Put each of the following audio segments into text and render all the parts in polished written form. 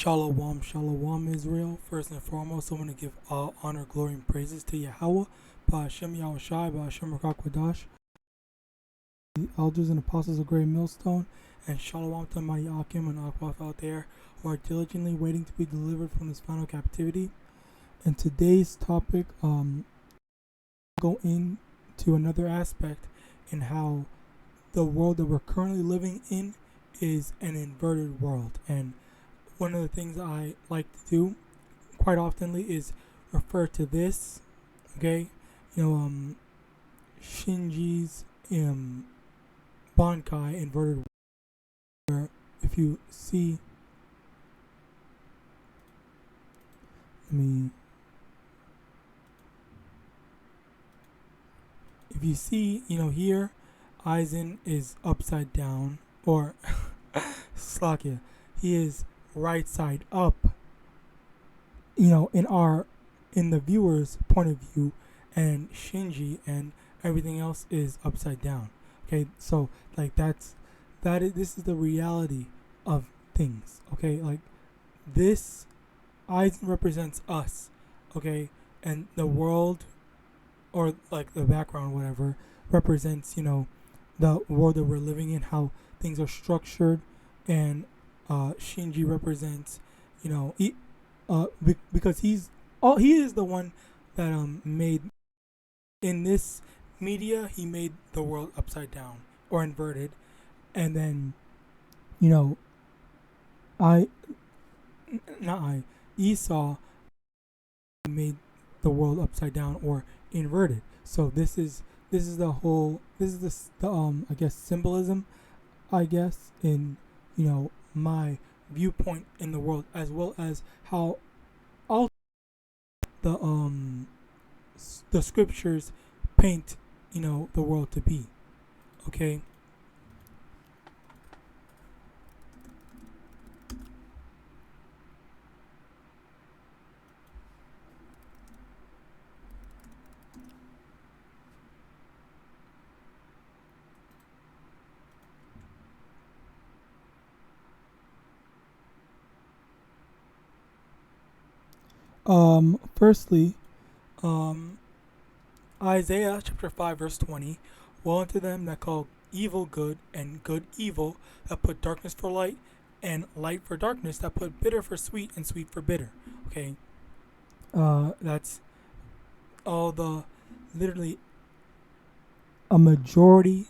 Shalom, shalom, Israel. First and foremost, I want to give all honor, glory, and praises to Yahweh, Ba'ashem YAHAWASHI, Ba'ashem YAHAWADAH, the elders and apostles of Great Millstone, and shalom to my Yakim and Akwaf out there who are diligently waiting to be delivered from this final captivity. And today's topic, go into another aspect in how the world that we're currently living in is an inverted world. And one of the things I like to do quite oftenly is refer to this, okay? Shinji's Bankai inverted world, where if you see, here, Aizen is upside down, or Slakia, he is right side up, in the viewer's point of view, and Shinji and everything else is upside down. Okay, so like this is the reality of things. Okay, like this Aizen represents us, okay, and the world, or like the background, whatever, represents the world that we're living in, how things are structured, and Shinji represents, because he is the one that made, in this media, he made the world upside down or inverted, and then Esau made the world upside down or inverted. So this is the I guess symbolism, I guess, in my viewpoint in the world, as well as how all the scriptures paint the world to be. Okay. Firstly, Isaiah chapter 5 verse 20, woe unto them that call evil good and good evil, that put darkness for light and light for darkness, that put bitter for sweet and sweet for bitter. Okay, that's all literally a majority,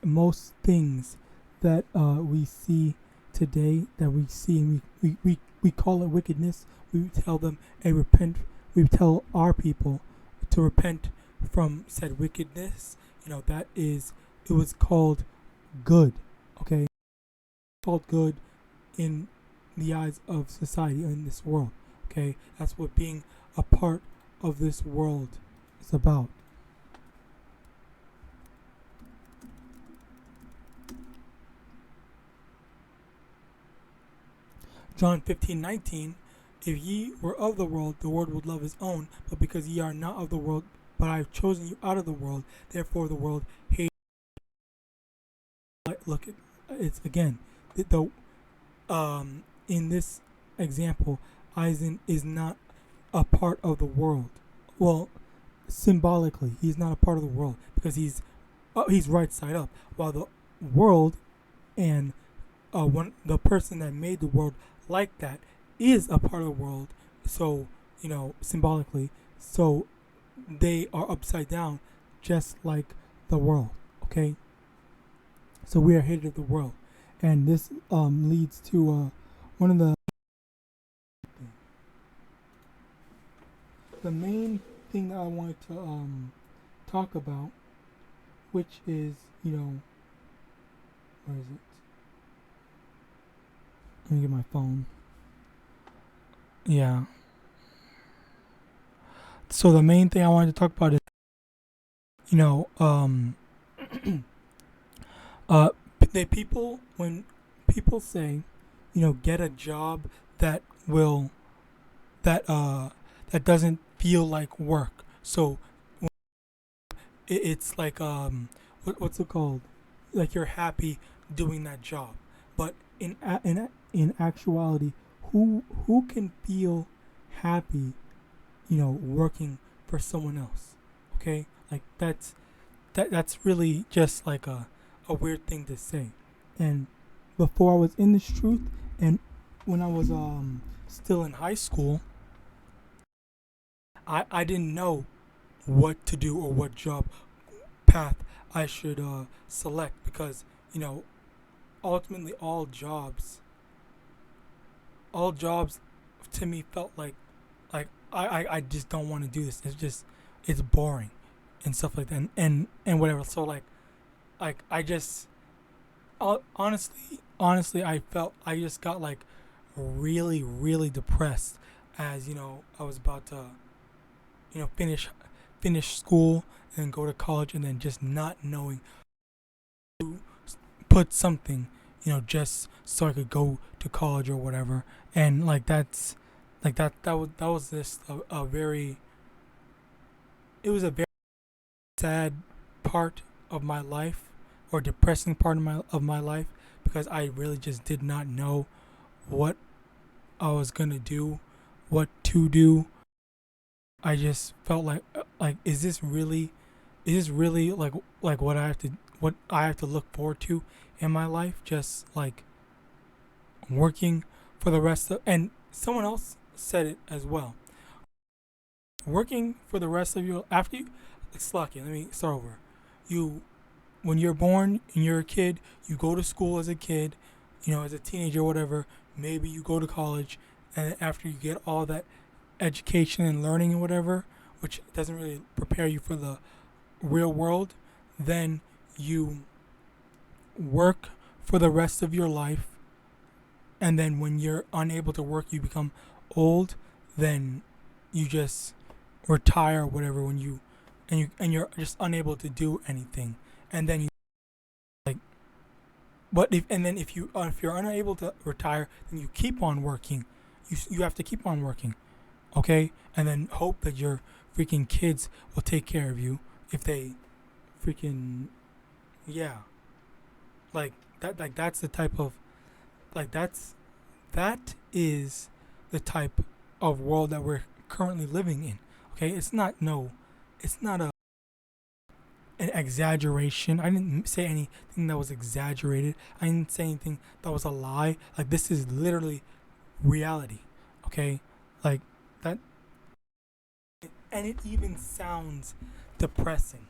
most things that we see today, that we see, and we call it wickedness. We tell them, hey, repent. We tell our people to repent from said wickedness. It was called good. Okay, called good in the eyes of society, in this world. Okay, that's what being a part of this world is about. John 15:19, if ye were of the world would love his own, but because ye are not of the world, but I have chosen you out of the world, therefore the world hates. Look, it's again, in this example, Aizen is not a part of the world. Well, symbolically, he's not a part of the world because he's right side up, while the world and the person that made the world like that is a part of the world. So symbolically, so they are upside down, just like the world. Okay, so we are hated of the world, and this leads to one of the main thing that I wanted to talk about, which is where is it? Let me get my phone. Yeah. So the main thing I wanted to talk about is, when people say, get a job that doesn't feel like work. So it's like what's it called? Like you're happy doing that job, but in actuality, who can feel happy, working for someone else? Okay, like that's really just like a weird thing to say. And before I was in this truth, and when I was still in high school, I didn't know what to do or what job path I should select, because ultimately all jobs to me felt like I just don't want to do this. It's boring and stuff like that, and whatever. So I just honestly I felt I just got like really really depressed as I was about to finish school and go to college, and then just not knowing to put something just so I could go to college or whatever. And that was just a very it was a very sad part of my life, or depressing part of my life, because I really just did not know what I was gonna do, what to do. I just felt like is this really like what I have to look forward to in my life, just like working for the rest of, and someone else said it as well, working for the rest of your after you, like, Slacky, let me start over. You When you're born and you're a kid, you go to school as a kid, as a teenager or whatever. Maybe you go to college, and after you get all that education and learning and whatever, which doesn't really prepare you for the real world, then you work for the rest of your life. And then when you're unable to work, you become old, then you just retire or whatever, when you're just unable to do anything. And then like but if you're unable to retire, then you keep on working. You have to keep on working. Okay? And then hope that your freaking kids will take care of you, if they freaking, yeah. That's the type of, that is the type of world that we're currently living in. Okay? It's not an exaggeration. I didn't say anything that was exaggerated. I didn't say anything that was a lie. Like, this is literally reality. Okay? Like that. And it even sounds depressing.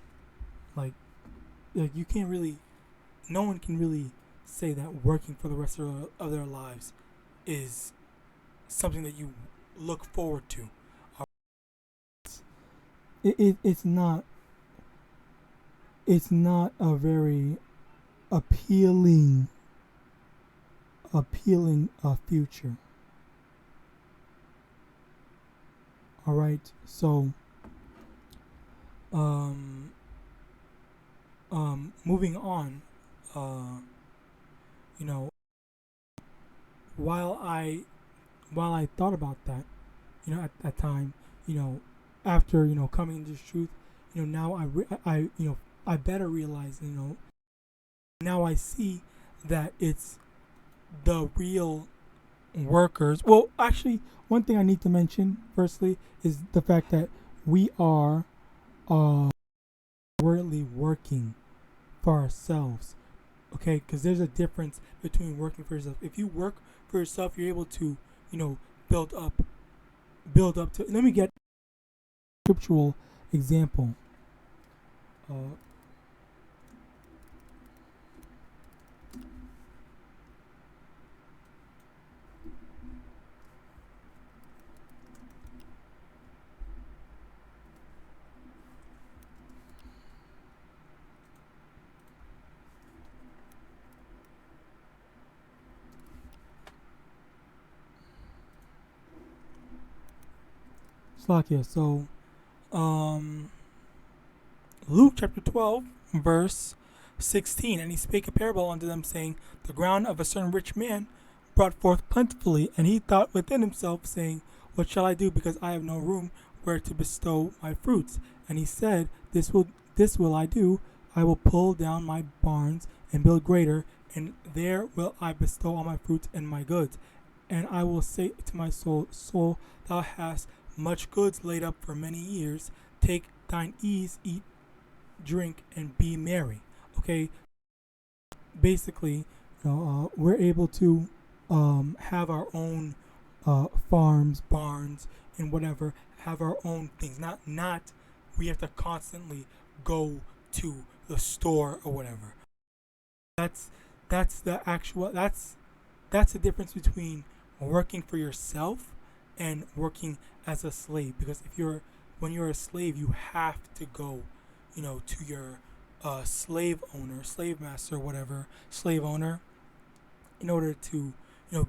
Like you can't really, no one can really say that working for the rest of their lives is something that you look forward to. It's not a very appealing future. All right, so moving on, while I thought about that, at that time, after coming into this truth, now I better realize, now I see that it's the real workers. Well, actually, one thing I need to mention firstly is the fact that we are really working for ourselves. Okay, because there's a difference between working for yourself. If you work for yourself, you're able to, build up to. Let me get a scriptural example. Slakia. So, Luke chapter 12, verse 16. And he spake a parable unto them, saying, the ground of a certain rich man brought forth plentifully. And he thought within himself, saying, what shall I do, because I have no room where to bestow my fruits? And he said, this will I do. I will pull down my barns and build greater, and there will I bestow all my fruits and my goods. And I will say to my soul, soul, thou hast much goods laid up for many years. Take thine ease, eat, drink, and be merry. Okay, basically, we're able to have our own farms, barns, and whatever. Have our own things. Not we have to constantly go to the store or whatever. That's the actual. That's the difference between working for yourself and working as a slave. Because when you're a slave, you have to go, to your slave owner, slave master, whatever, slave owner, in order to,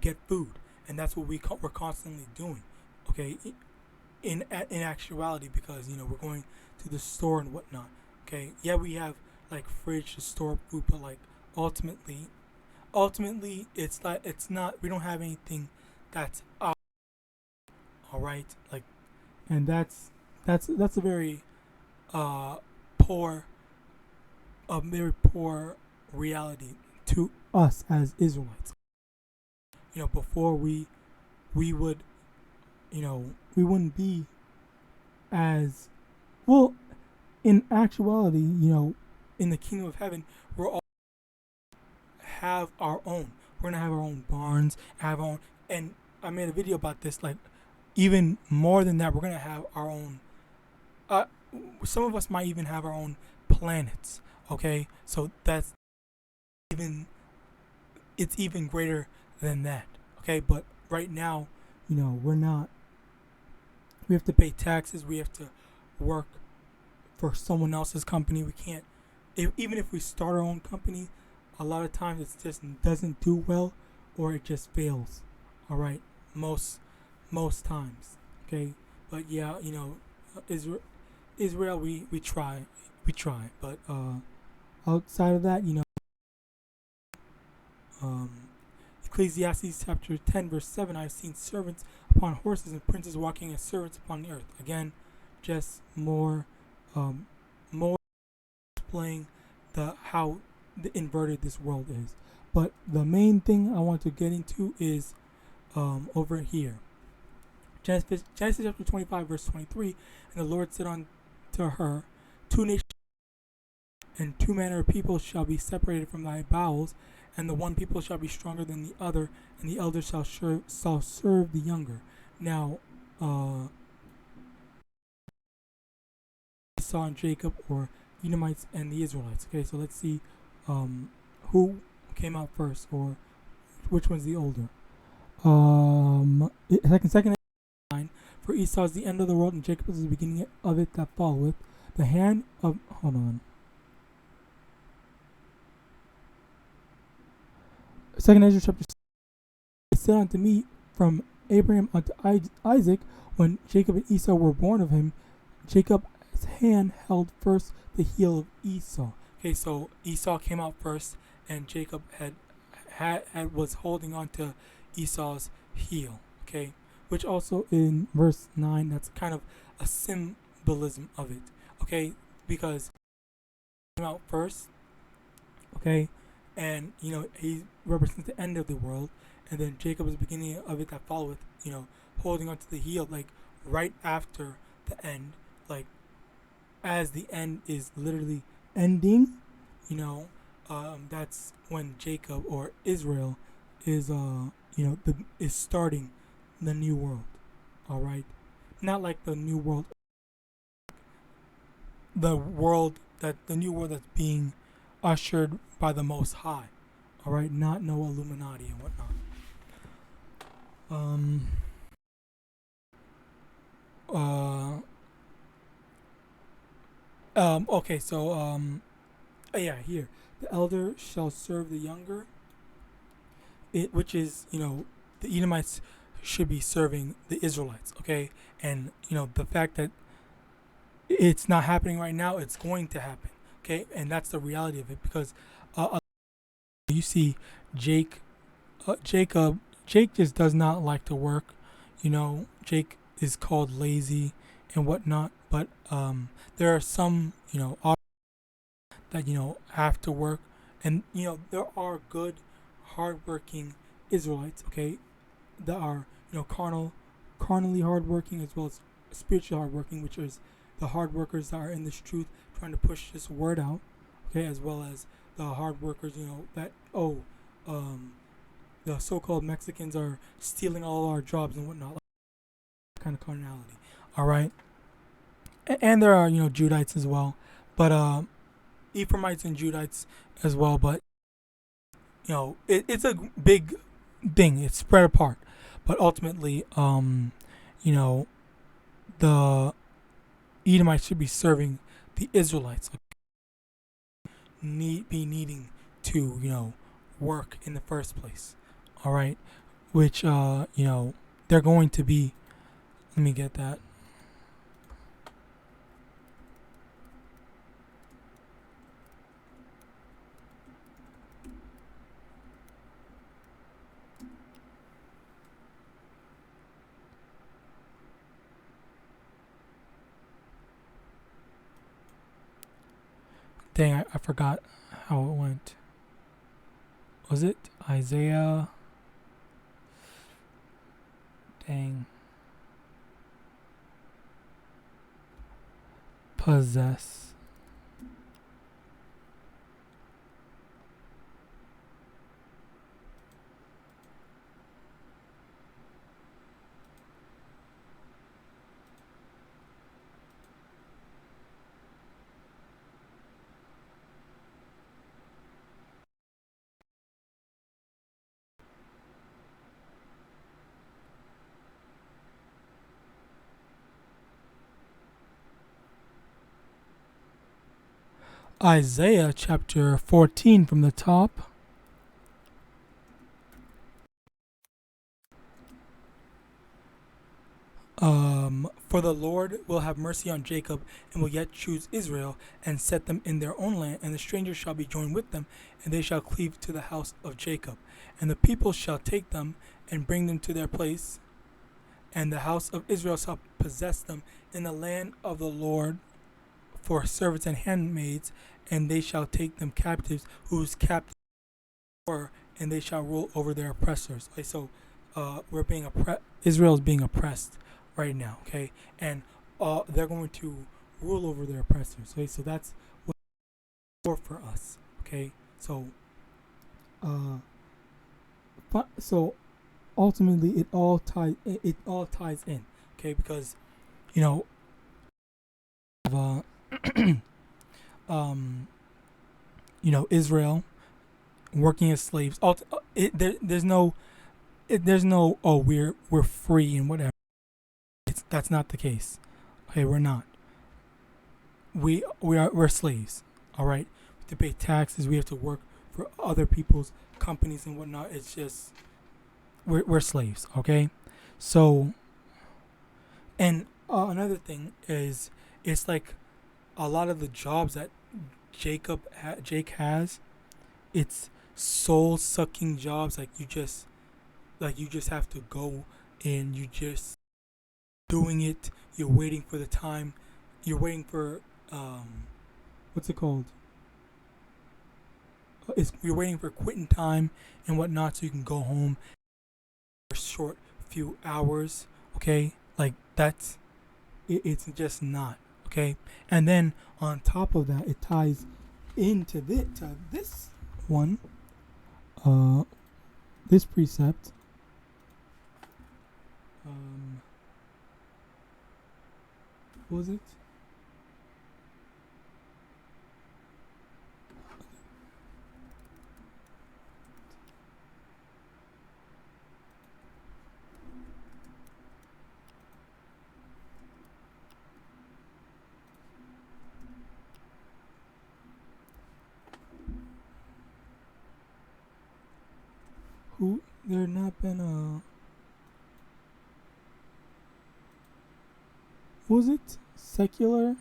get food. And that's what we're constantly doing. Okay, in actuality, because we're going to the store and whatnot. Okay, yeah, we have like fridge to store food, but like ultimately, it's not. We don't have anything that's up. All right, like, and that's a very poor, a very poor reality to us as Israelites. Before we would, we wouldn't be as well. In actuality, in the kingdom of heaven, we're all have our own. We're gonna have our own barns, have our own, and I made a video about this. Like, even more than that, we're gonna have our own. Some of us might even have our own planets. Okay, so that's it's even greater than that. Okay, but right now, we're not. We have to pay taxes. We have to work for someone else's company. We can't. Even if we start our own company, a lot of times it just doesn't do well, or it just fails. All right, most times. Okay, but yeah, Israel, we try, but outside of that, Ecclesiastes chapter 10 verse 7, I've seen servants upon horses and princes walking as servants upon the earth. Again, just more displaying how the inverted this world is. But the main thing I want to get into is over here. Genesis chapter 25 verse 23, and the Lord said unto her, two nations and two manner of people shall be separated from thy bowels, and the one people shall be stronger than the other, and the elder shall serve the younger. Now, Esau and Jacob, or Edomites and the Israelites. Okay, so let's see who came out first, or which one's the older. Second line, for Esau is the end of the world, and Jacob is the beginning of it that followeth. The hand of, hold on. Second Ezra chapter 6, it said unto me from Abraham unto Isaac, when Jacob and Esau were born of him, Jacob's hand held first the heel of Esau. Okay, so Esau came out first, and Jacob was holding on to Esau's heel. Okay, which also in verse 9, that's kind of a symbolism of it. Okay, because he came out first. Okay, and he represents the end of the world, and then Jacob is the beginning of it that followeth, holding onto the heel, like right after the end, like as the end is literally ending, that's when Jacob, or Israel, is is starting the new world. All right, not like the new world, the new world that's being ushered by the Most High. All right, not no Illuminati and whatnot. Okay, so yeah, here the elder shall serve the younger. Which is, the Edomites should be serving the Israelites. Okay, and the fact that it's not happening right now, it's going to happen. Okay, and that's the reality of it, because you see Jake just does not like to work. Jake is called lazy and whatnot, but there are some that have to work, and there are good hardworking Israelites. Okay, that are carnally hardworking, as well as spiritually hardworking, which is the hard workers that are in this truth, trying to push this word out, okay, as well as the hard workers, the so-called Mexicans are stealing all our jobs and whatnot, like that kind of carnality. All right, and there are Judites as well, but Ephraimites and Judites as well, but it's a big thing. It's spread apart, but ultimately, the Edomites should be serving the Israelites, needing to work in the first place. All right, which they're going to be. Let me get that. Dang, I forgot how it went. Was it Isaiah? Dang. Possess. Isaiah chapter 14 from the top. For the Lord will have mercy on Jacob and will yet choose Israel and set them in their own land, and the strangers shall be joined with them, and they shall cleave to the house of Jacob. And the people shall take them and bring them to their place, and the house of Israel shall possess them in the land of the Lord for servants and handmaids, and they shall take them captives whose captives were, and they shall rule over their oppressors. Okay, so Israel is being oppressed right now, okay, and they're going to rule over their oppressors. Okay, so that's what's for us. Okay, so so ultimately it all ties in. Okay, because Israel working as slaves. There's no we're free and whatever. That's not the case. Okay, we're not. We're slaves. All right, we have to pay taxes. We have to work for other people's companies and whatnot. It's just we're slaves. Okay, so and another thing is it's like a lot of the jobs that Jake has, it's soul sucking jobs. Like you just have to go and you just doing it. You're waiting for the time. You're waiting for what's it called? You're waiting for quitting time and whatnot, so you can go home for a short few hours. Okay, like that's it's just not okay. And then on top of that, it ties into this one, this precept. What was it? Who there not been a what was it? Secular?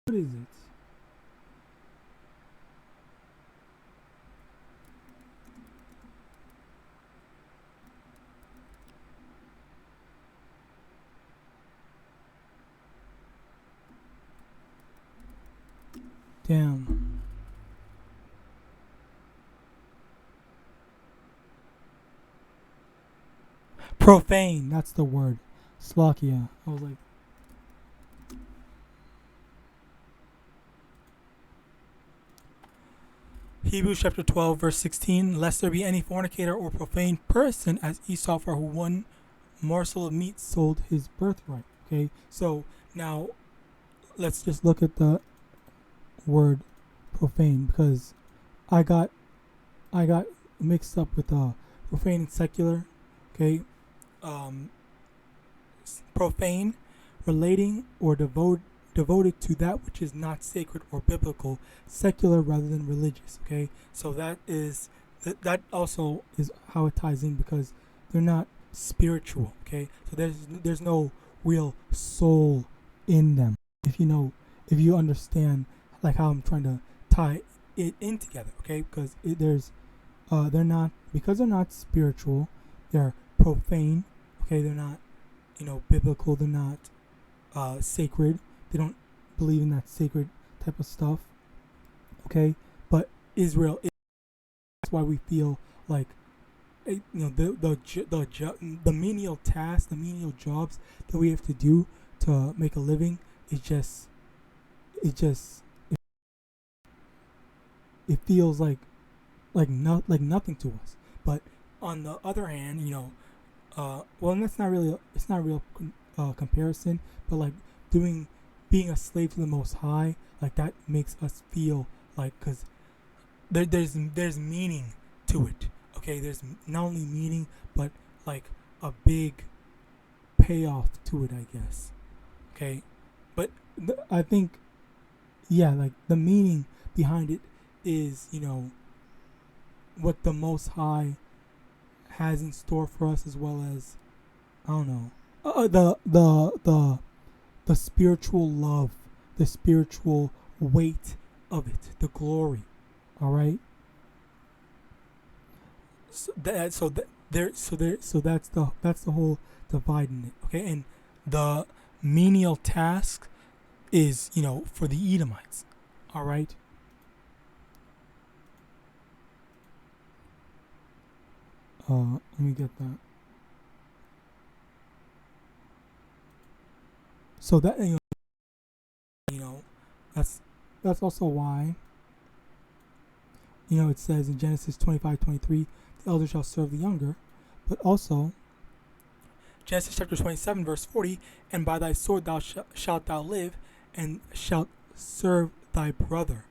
What is it? Damn. Profane, that's the word. Slovakia. I was like, Hebrews chapter 12, verse 16. Lest there be any fornicator or profane person as Esau, for who one morsel of meat sold his birthright. Okay, so now let's just look at the word profane, because I got mixed up with profane and secular. Okay, profane, relating or devoted to that which is not sacred or biblical, secular rather than religious. Okay, so that also is how it ties in, because they're not spiritual. Okay, so there's no real soul in them. If you understand like how I'm trying to tie it in together. Okay, because they're not spiritual. They're profane. Okay, they're not biblical. They're not sacred. They don't believe in that sacred type of stuff. Okay, but Israel is, that's why we feel like the menial tasks, the menial jobs that we have to do to make a living is just it feels like nothing to us. But on the other hand, well, and it's not a real comparison, but like being a slave to the Most High, like that makes us feel like, because there's meaning to it. Okay, there's not only meaning, but like a big payoff to it, I guess. Okay, but I think, yeah, like the meaning behind it is, what the Most High has in store for us, as well as, I don't know, the spiritual love, the spiritual weight of it, the glory. All right. So that's the whole divide in it. Okay, and the menial task is for the Edomites. All right. Let me get that. So that that's also why it says in Genesis 25:23, the elder shall serve the younger, but also Genesis chapter 27 verse 40, and by thy sword thou shalt thou live, and shalt serve thy brother.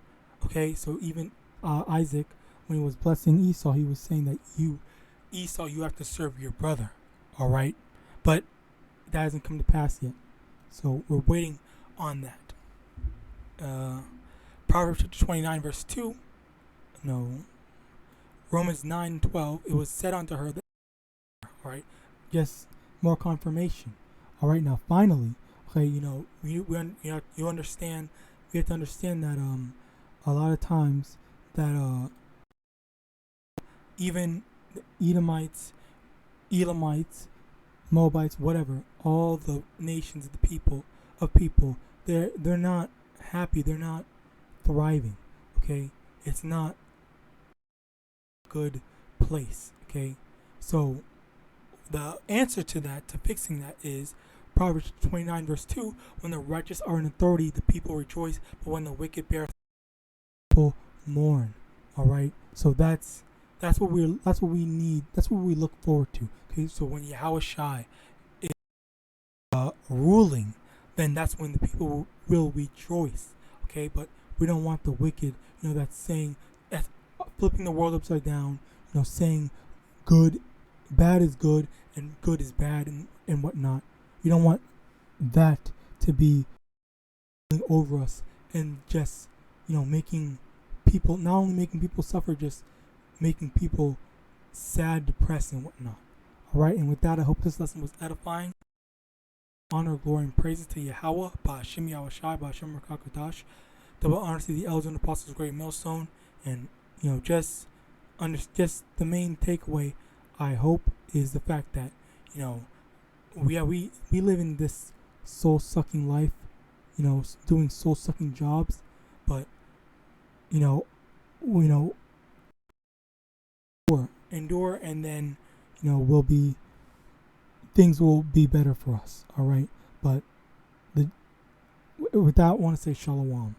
Okay, so even Isaac, when he was blessing Esau, he was saying that Esau, you have to serve your brother. All right, but that hasn't come to pass yet, so we're waiting on that. Proverbs chapter 29 verse 2. No. Romans 9:12. It was said unto her that. All right, just more confirmation. All right, now finally, okay, you understand. We have to understand that a lot of times that even Edomites, Elamites, Moabites, whatever, all the nations of the people, they're not happy. They're not thriving. Okay, it's not a good place. Okay, so the answer to that, to fixing that, is Proverbs 29 verse 2. When the righteous are in authority, the people rejoice, but when the wicked bear, people mourn. All right, so that's what we need. That's what we look forward to. Okay, so when YAHAWASHI is ruling, then that's when the people will rejoice. Okay, but we don't want the wicked, that's saying, that's flipping the world upside down, saying bad is good and good is bad and whatnot. We don't want that to be over us and just, making people, not only making people suffer, just making people sad, depressed, and whatnot. All right, and with that, I hope this lesson was edifying. Honor, glory, and praises to Yahawah, Ba'ashim Yahawashi, Ba'ashim Rakakadash. Double honor to the elders and apostles, great millstone, and just the main takeaway, I hope, is the fact that we live in this soul sucking life, doing soul sucking jobs, but you know, you know, endure, and then, we'll be, things will be better for us. All right. But with that, I want to say shalom.